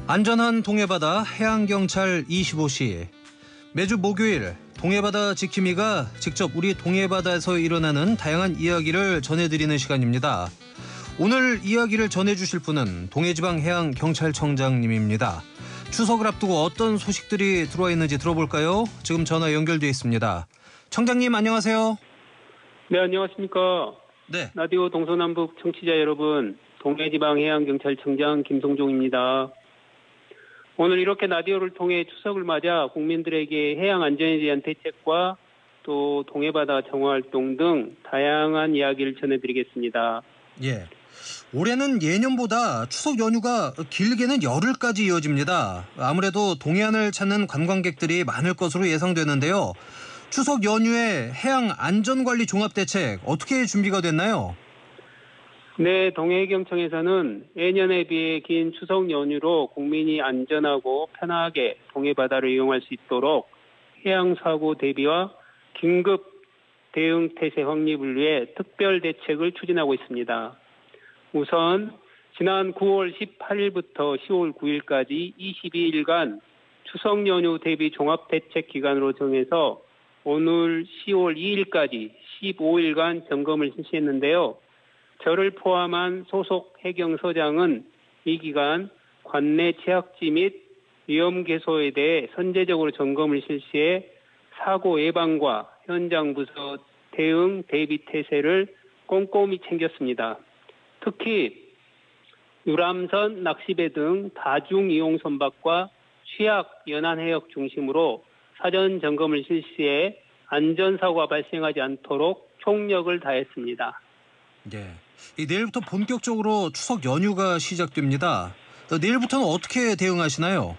안전한 동해바다 해양경찰 25시. 매주 목요일 동해바다 지킴이가 직접 우리 동해바다에서 일어나는 다양한 이야기를 전해드리는 시간입니다. 오늘 이야기를 전해주실 분은 동해지방해양경찰청장님입니다. 추석을 앞두고 어떤 소식들이 들어와 있는지 들어볼까요? 지금 전화 연결돼 있습니다. 청장님 안녕하세요. 네, 안녕하십니까. 네. 라디오 동서남북 청취자 여러분, 동해지방해양경찰청장 김성종입니다. 오늘 이렇게 라디오를 통해 추석을 맞아 국민들에게 해양 안전에 대한 대책과 또 동해바다 정화활동 등 다양한 이야기를 전해드리겠습니다. 예. 올해는 예년보다 추석 연휴가 길게는 열흘까지 이어집니다. 아무래도 동해안을 찾는 관광객들이 많을 것으로 예상되는데요. 추석 연휴에 해양 안전관리 종합대책 어떻게 준비가 됐나요? 네, 동해경청에서는 예년에 비해 긴 추석 연휴로 국민이 안전하고 편하게 동해바다를 이용할 수 있도록 해양사고 대비와 긴급 대응 태세 확립을 위해 특별 대책을 추진하고 있습니다. 우선 지난 9월 18일부터 10월 9일까지 22일간 추석 연휴 대비 종합대책 기간으로 정해서 오늘 10월 2일까지 15일간 점검을 실시했는데요. 저를 포함한 소속 해경서장은 이 기간 관내 채약지 및 위험개소에 대해 선제적으로 점검을 실시해 사고 예방과 현장 부서 대응 대비 태세를 꼼꼼히 챙겼습니다. 특히 유람선, 낚시배 등 다중이용 선박과 취약, 연안해역 중심으로 사전 점검을 실시해 안전사고가 발생하지 않도록 총력을 다했습니다. 네. 내일부터 본격적으로 추석 연휴가 시작됩니다. 내일부터는 어떻게 대응하시나요?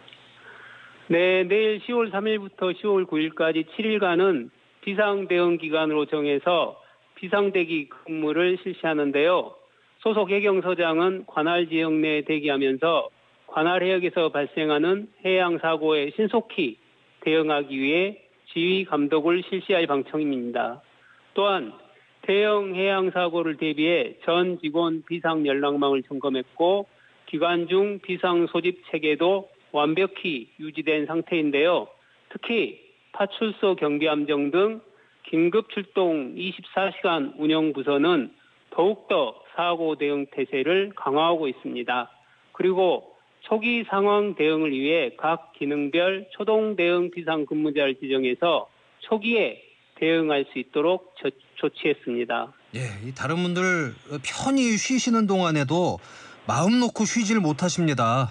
네, 내일 10월 3일부터 10월 9일까지 7일간은 비상대응 기간으로 정해서 비상대기 근무를 실시하는데요. 소속 해경서장은 관할 지역 내에 대기하면서 관할 해역에서 발생하는 해양 사고에 신속히 대응하기 위해 지휘 감독을 실시할 방침입니다. 또한 대형 해양 사고를 대비해 전 직원 비상 연락망을 점검했고 기간 중 비상 소집 체계도 완벽히 유지된 상태인데요. 특히 파출소 경비함정 등 긴급 출동 24시간 운영 부서는 더욱더 사고 대응 태세를 강화하고 있습니다. 그리고 초기 상황 대응을 위해 각 기능별 초동 대응 비상 근무자를 지정해서 초기에 대응할 수 있도록 조치했습니다. 예, 다른 분들 편히 쉬시는 동안에도 마음 놓고 쉬질 못하십니다.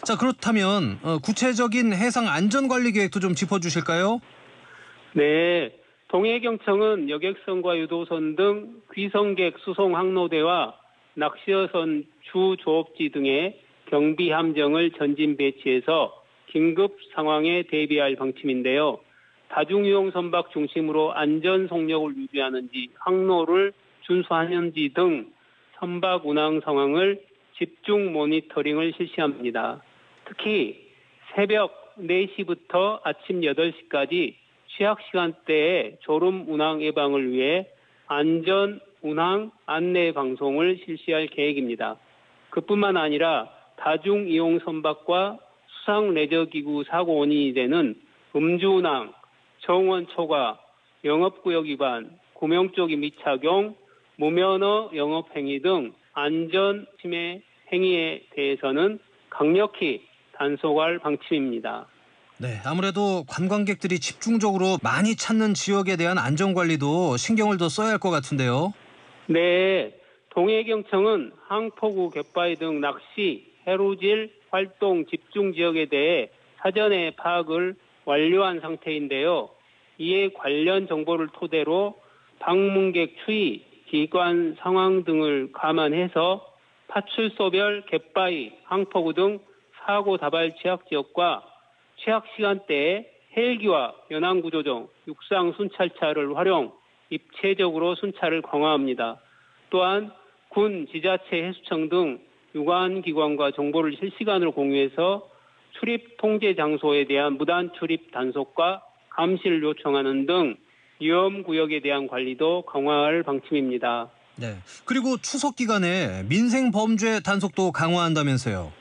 자, 그렇다면 구체적인 해상 안전관리 계획도 좀 짚어주실까요? 네, 동해경청은 여객선과 유도선 등 귀성객 수송 항로대와 낚시어선 주 조업지 등의 경비 함정을 전진 배치해서 긴급 상황에 대비할 방침인데요. 다중이용 선박 중심으로 안전 속력을 유지하는지 항로를 준수하는지 등 선박 운항 상황을 집중 모니터링을 실시합니다. 특히 새벽 4시부터 아침 8시까지 취약 시간대에 졸음 운항 예방을 위해 안전 운항 안내 방송을 실시할 계획입니다. 그뿐만 아니라 다중이용 선박과 수상 레저기구 사고 원인이 되는 음주운항, 정원 초과, 영업구역 위반, 구명조끼 미착용, 무면허 영업행위 등 안전 침해 행위에 대해서는 강력히 단속할 방침입니다. 네, 아무래도 관광객들이 집중적으로 많이 찾는 지역에 대한 안전관리도 신경을 더 써야 할 것 같은데요. 네, 동해경청은 항포구, 갯바위 등 낚시, 해루질 활동 집중 지역에 대해 사전에 파악을 완료한 상태인데요. 이에 관련 정보를 토대로 방문객 추이, 기관 상황 등을 감안해서 파출소별 갯바위, 항포구 등 사고 다발 취약 지역과 취약 시간대에 헬기와 연안구조정, 육상 순찰차를 활용, 입체적으로 순찰을 강화합니다. 또한 군, 지자체, 해수청 등 유관기관과 정보를 실시간으로 공유해서 출입 통제 장소에 대한 무단 출입 단속과 감시를 요청하는 등 위험구역에 대한 관리도 강화할 방침입니다. 네. 그리고 추석 기간에 민생 범죄 단속도 강화한다면서요.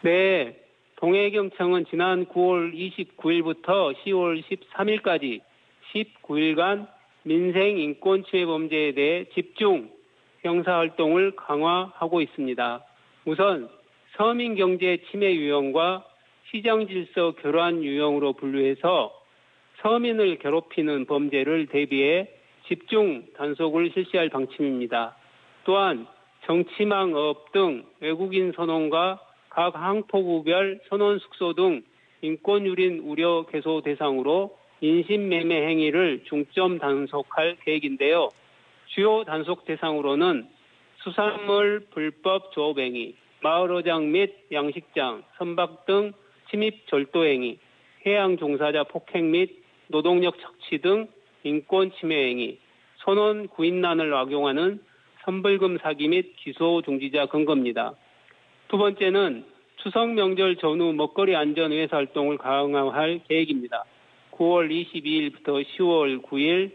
네. 동해경청은 지난 9월 29일부터 10월 13일까지 19일간 민생 인권 침해 범죄에 대해 집중 형사활동을 강화하고 있습니다. 우선 서민경제 침해 유형과 시장질서 교란 유형으로 분류해서 서민을 괴롭히는 범죄를 대비해 집중 단속을 실시할 방침입니다. 또한 정치망업 등 외국인 선원과 각 항토구별 선원 숙소 등 인권유린 우려 개소 대상으로 인신매매 행위를 중점 단속할 계획인데요. 주요 단속 대상으로는 수산물 불법 조업 행위, 마을어장 및 양식장, 선박 등 침입 절도 행위, 해양 종사자 폭행 및 노동력 착취 등 인권 침해 행위, 선원 구인난을 악용하는 선불금 사기 및 기소 중지자 근거입니다. 두 번째는 추석 명절 전후 먹거리 안전 외사 활동을 강화할 계획입니다. 9월 22일부터 10월 9일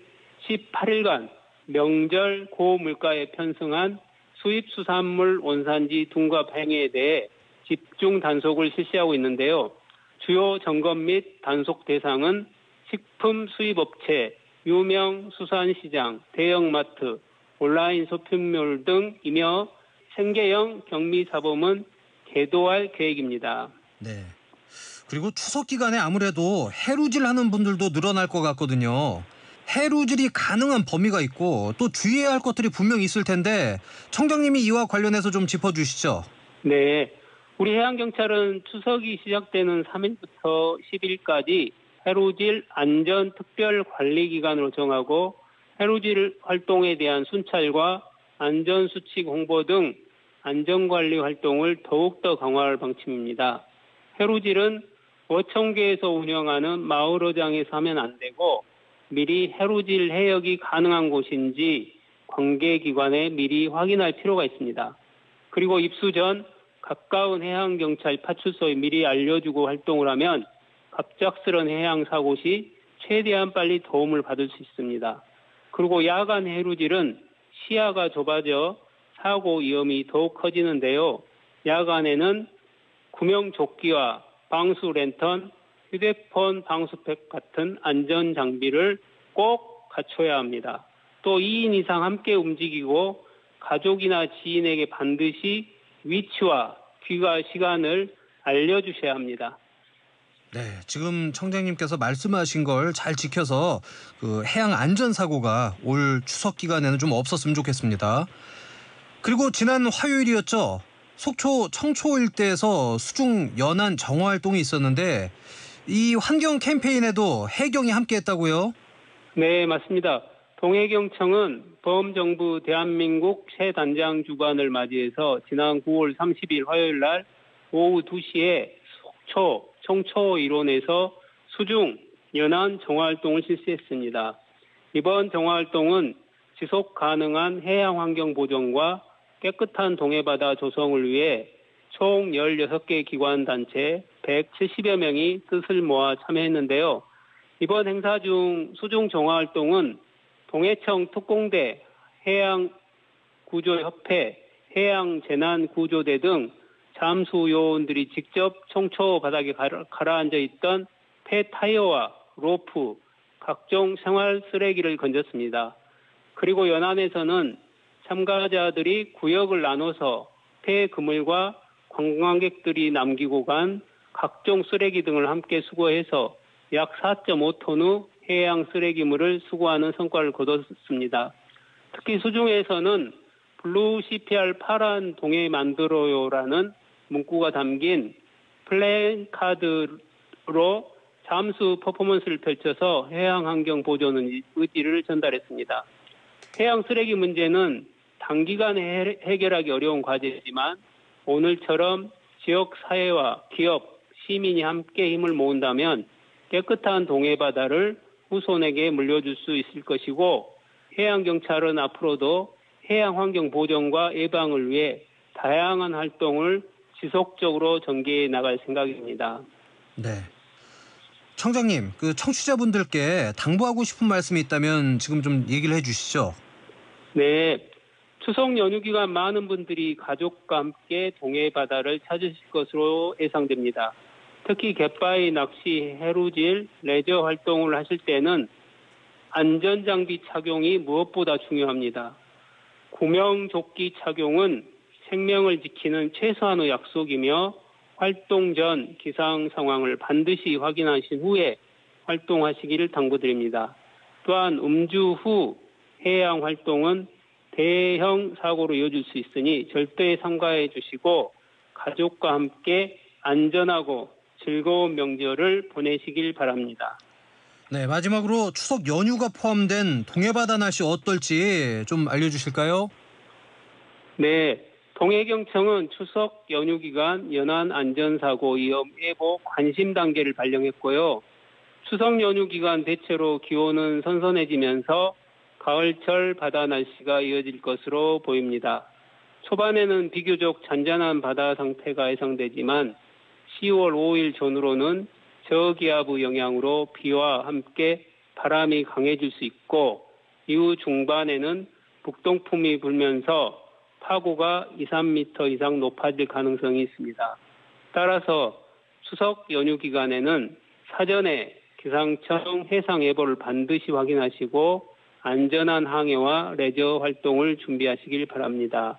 18일간 명절 고물가에 편승한 수입수산물 원산지 둔갑 행위에 대해 집중 단속을 실시하고 있는데요. 주요 점검 및 단속 대상은 식품 수입업체, 유명 수산시장, 대형마트, 온라인 쇼핑몰 등이며 생계형 경미사범은 계도할 계획입니다. 네. 그리고 추석 기간에 아무래도 해루질 하는 분들도 늘어날 것 같거든요. 해루질이 가능한 범위가 있고 또 주의해야 할 것들이 분명히 있을 텐데 청장님이 이와 관련해서 좀 짚어주시죠. 네. 우리 해양경찰은 추석이 시작되는 3일부터 10일까지 해루질 안전 특별 관리 기간으로 정하고 해루질 활동에 대한 순찰과 안전수칙 홍보 등 안전관리 활동을 더욱더 강화할 방침입니다. 해루질은 어청계에서 운영하는 마을어장에서 하면 안 되고 미리 해루질 해역이 가능한 곳인지 관계기관에 미리 확인할 필요가 있습니다. 그리고 입수 전 가까운 해양경찰 파출소에 미리 알려주고 활동을 하면 갑작스런 해양사고 시 최대한 빨리 도움을 받을 수 있습니다. 그리고 야간 해루질은 시야가 좁아져 사고 위험이 더욱 커지는데요. 야간에는 구명조끼와 방수 랜턴, 휴대폰 방수팩 같은 안전 장비를 꼭 갖춰야 합니다. 또 2인 이상 함께 움직이고 가족이나 지인에게 반드시 위치와 귀가 시간을 알려주셔야 합니다. 네, 지금 청장님께서 말씀하신 걸 잘 지켜서 그 해양 안전사고가 올 추석 기간에는 좀 없었으면 좋겠습니다. 그리고 지난 화요일이었죠. 속초 청초 일대에서 수중 연안 정화 활동이 있었는데 이 환경 캠페인에도 해경이 함께했다고요? 네, 맞습니다. 동해경청은 범정부 대한민국 새 단장 주관을 맞이해서 지난 9월 30일 화요일 날 오후 2시에 속초 청초 일원에서 수중 연안 정화활동을 실시했습니다. 이번 정화활동은 지속 가능한 해양 환경 보존과 깨끗한 동해바다 조성을 위해 총 16개 기관 단체 170여 명이 뜻을 모아 참여했는데요. 이번 행사 중 수중 정화활동은 동해청 특공대, 해양구조협회, 해양재난구조대 등 잠수 요원들이 직접 청초 바닥에 가라앉아 있던 폐타이어와 로프, 각종 생활 쓰레기를 건졌습니다. 그리고 연안에서는 참가자들이 구역을 나눠서 폐 그물과 관광객들이 남기고 간 각종 쓰레기 등을 함께 수거해서 약 4.5톤의 해양 쓰레기물을 수거하는 성과를 거뒀습니다. 특히 수중에서는 블루 CPR 파란 동해 만들어요라는 문구가 담긴 플랜카드로 잠수 퍼포먼스를 펼쳐서 해양 환경 보존의 의지를 전달했습니다. 해양 쓰레기 문제는 단기간에 해결하기 어려운 과제지만 오늘처럼 지역 사회와 기업, 시민이 함께 힘을 모은다면 깨끗한 동해바다를 후손에게 물려줄 수 있을 것이고 해양경찰은 앞으로도 해양 환경 보존과 예방을 위해 다양한 활동을 지속적으로 전개해 나갈 생각입니다. 네. 청장님, 그 청취자분들께 당부하고 싶은 말씀이 있다면 지금 좀 얘기를 해주시죠. 네. 추석 연휴 기간 많은 분들이 가족과 함께 동해 바다를 찾으실 것으로 예상됩니다. 특히 갯바위 낚시, 해루질, 레저 활동을 하실 때는 안전장비 착용이 무엇보다 중요합니다. 구명조끼 착용은 생명을 지키는 최소한의 약속이며 활동 전 기상 상황을 반드시 확인하신 후에 활동하시기를 당부드립니다. 또한 음주 후 해양 활동은 대형 사고로 이어질 수 있으니 절대 삼가해 주시고 가족과 함께 안전하고 즐거운 명절을 보내시길 바랍니다. 네, 마지막으로 추석 연휴가 포함된 동해바다 날씨 어떨지 좀 알려주실까요? 네, 동해경청은 추석 연휴 기간 연안 안전사고 위험 예보 관심 단계를 발령했고요. 추석 연휴 기간 대체로 기온은 선선해지면서 가을철 바다 날씨가 이어질 것으로 보입니다. 초반에는 비교적 잔잔한 바다 상태가 예상되지만 10월 5일 전후로는 저기압의 영향으로 비와 함께 바람이 강해질 수 있고 이후 중반에는 북동풍이 불면서 파고가 2, 3m 이상 높아질 가능성이 있습니다. 따라서 추석 연휴 기간에는 사전에 기상청 해상 예보를 반드시 확인하시고 안전한 항해와 레저 활동을 준비하시길 바랍니다.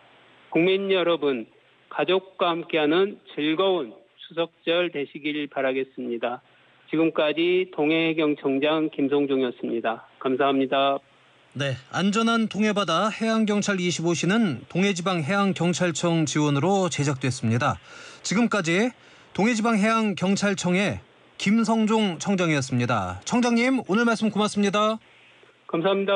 국민 여러분, 가족과 함께하는 즐거운 추석절 되시길 바라겠습니다. 지금까지 동해경청장 김성종이었습니다. 감사합니다. 네, 안전한 동해바다 해양경찰 25시는 동해지방해양경찰청 지원으로 제작됐습니다. 지금까지 동해지방해양경찰청의 김성종 청장이었습니다. 청장님, 오늘 말씀 고맙습니다. 감사합니다.